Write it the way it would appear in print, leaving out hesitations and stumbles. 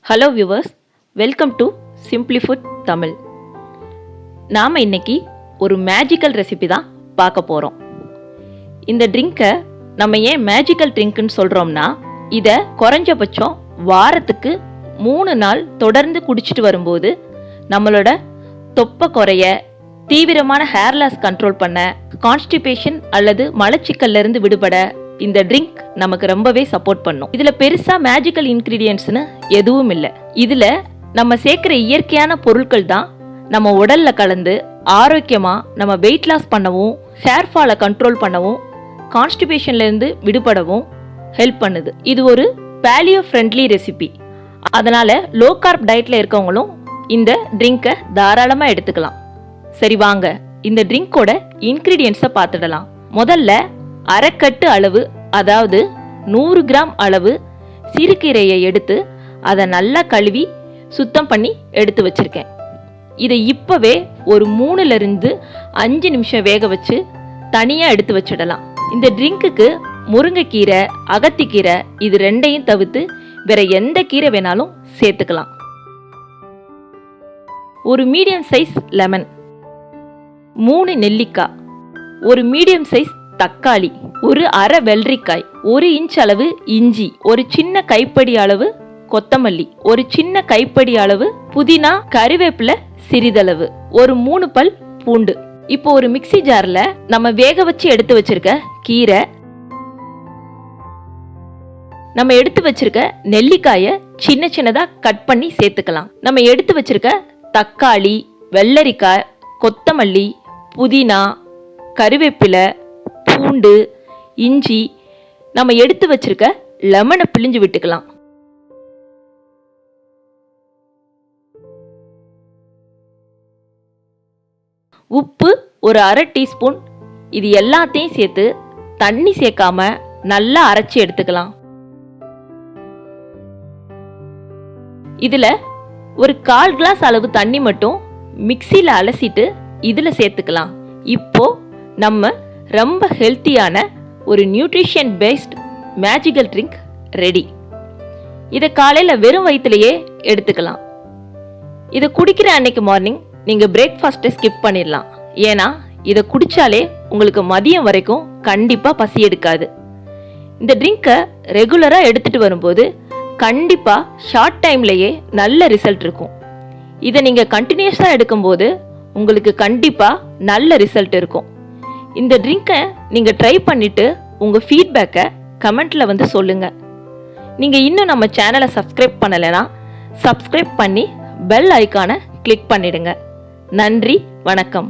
Hello viewers, welcome to simply food Tamil. நாம் இன்னைக்கு ஒரு மேஜிக்கல் ரெசிபி தான் பார்க்க போகிறோம். இந்த ட்ரிங்கை நம்ம ஏன் மேஜிக்கல் ட்ரிங்க்னு சொல்கிறோம்னா, இதை குறைஞ்சபட்சம் வாரத்துக்கு 3 நாள் தொடர்ந்து குடிச்சிட்டு வரும்போது நம்மளோட தொப்பை குறைய, தீவிரமான ஹேர் லாஸ் கண்ட்ரோல் பண்ண, கான்ஸ்டிபேஷன் அல்லது மலச்சிக்கல்ல இருந்து விடுபட இந்த ட்ரிங்க் நமக்கு ரொம்பவே சப்போர்ட் பண்ணும். இதுல பெருசா மேஜிக்கல் இன்கிரீடியன்ட்ஸ்னு எதுவும் இல்லை. இதுல நம்ம சேர்க்கிற இயற்கையான பொருட்கள் தான் நம்ம உடல்ல கலந்து ஆரோக்கியமா நம்ம வெயிட் லாஸ் பண்ணவும், ஹேர் ஃபாலை கண்ட்ரோல் பண்ணவும், கான்ஸ்டிபேஷன்ல இருந்து விடுபடவும் ஹெல்ப் பண்ணுது. இது ஒரு பாலியோ ஃப்ரெண்ட்லி ரெசிபி. அதனால லோ கார்ப் டயட்ல இருக்கவங்களும் இந்த ட்ரிங்கை தாராளமா எடுத்துக்கலாம். சரி வாங்க இந்த ட்ரிங்கோட இன்கிரீடியன்ஸை பார்த்துடலாம். முதல்ல அரைக்கட்டு அளவு, அதாவது 100 கிராம் அளவு சிறுகீரையை எடுத்து அதை நல்லா கழுவி சுத்தம் பண்ணி எடுத்து வச்சிருக்கேன். இதை இப்பவே ஒரு 3-5 நிமிஷம் வேக வச்சு தனியா எடுத்து வச்சிடலாம். இந்த ட்ரிங்க்குக்கு முருங்கைக்கீரை, அகத்திக்கீரை இது ரெண்டையும் தவிர்த்து வேற எந்த கீரை வேணாலும் சேர்த்துக்கலாம். ஒரு மீடியம் சைஸ் லெமன், 3 நெல்லிக்காய், ஒரு மீடியம் சைஸ் தக்காளி, ஒரு அரை வெள்ளரிக்காய், 1 இன்ச் அளவு இஞ்சி, ஒரு சின்ன கைப்படி அளவு கொத்தமல்லி, ஒரு சின்ன கைப்படி அளவு புதினா, கறிவேப்பிலை சிறிதளவு, ஒரு 3 பல் பூண்டு. இப்போ ஒரு மிக்ஸி ஜார்ல நம்ம வேக வச்சு எடுத்து வச்சிருக்க கீரை, நம்ம எடுத்து வச்சிருக்க நெல்லிக்காயை சின்ன சின்னதா கட் பண்ணி சேர்த்துக்கலாம். நம்ம எடுத்து வச்சிருக்க தக்காளி, வெள்ளரிக்காய், கொத்தமல்லி, புதினா, கறிவேப்பிலை, பூண்டு, இஞ்சி, நம்ம எடுத்து வச்சிருக்க லெமனை பிழிஞ்சு விட்டுக்கலாம். உப்பு ஒரு அரை டீஸ்பூன். இது எல்லாத்தையும் சேர்த்து தண்ணி சேர்க்காம நல்லா அரைச்சி எடுத்துக்கலாம். இதுல ஒரு 1/4 கிளாஸ் அளவு தண்ணி மட்டும் மிக்சியில அலசிட்டு இதுல சேர்த்துக்கலாம். இப்போ நம்ம ரொம்ப ஹெல்த்தியான ஒரு nutrition based magical drink ready. இதை காலையில வெறும் வயிற்றுலயே எடுத்துக்கலாம். இதை குடிக்கிற அன்னைக்கு மார்னிங் நீங்க பிரேக்ஃபாஸ்ட்டை ஸ்கிப் பண்ணிடலாம். ஏன்னா இதை குடிச்சாலே உங்களுக்கு மதியம் வரைக்கும் கண்டிப்பா பசி எடுக்காது. இந்த ட்ரிங்கை ரெகுலரா எடுத்துட்டு வரும்போது கண்டிப்பா ஷார்ட் டைம்லயே நல்ல ரிசல்ட் இருக்கும். இதை நீங்க கண்டினியூஸா எடுக்கும்போது உங்களுக்கு கண்டிப்பா நல்ல ரிசல்ட் இருக்கும். இந்த ட்ரிங்கை நீங்க ட்ரை பண்ணிட்டு உங்க ஃபீட்பேக்கை கமெண்ட்ல வந்து சொல்லுங்க. நீங்க இன்னும் நம்ம சேனலை சப்ஸ்கிரைப் பண்ணலைன்னா சப்ஸ்கிரைப் பண்ணி பெல் ஐகானை கிளிக் பண்ணிடுங்க. நன்றி, வணக்கம்.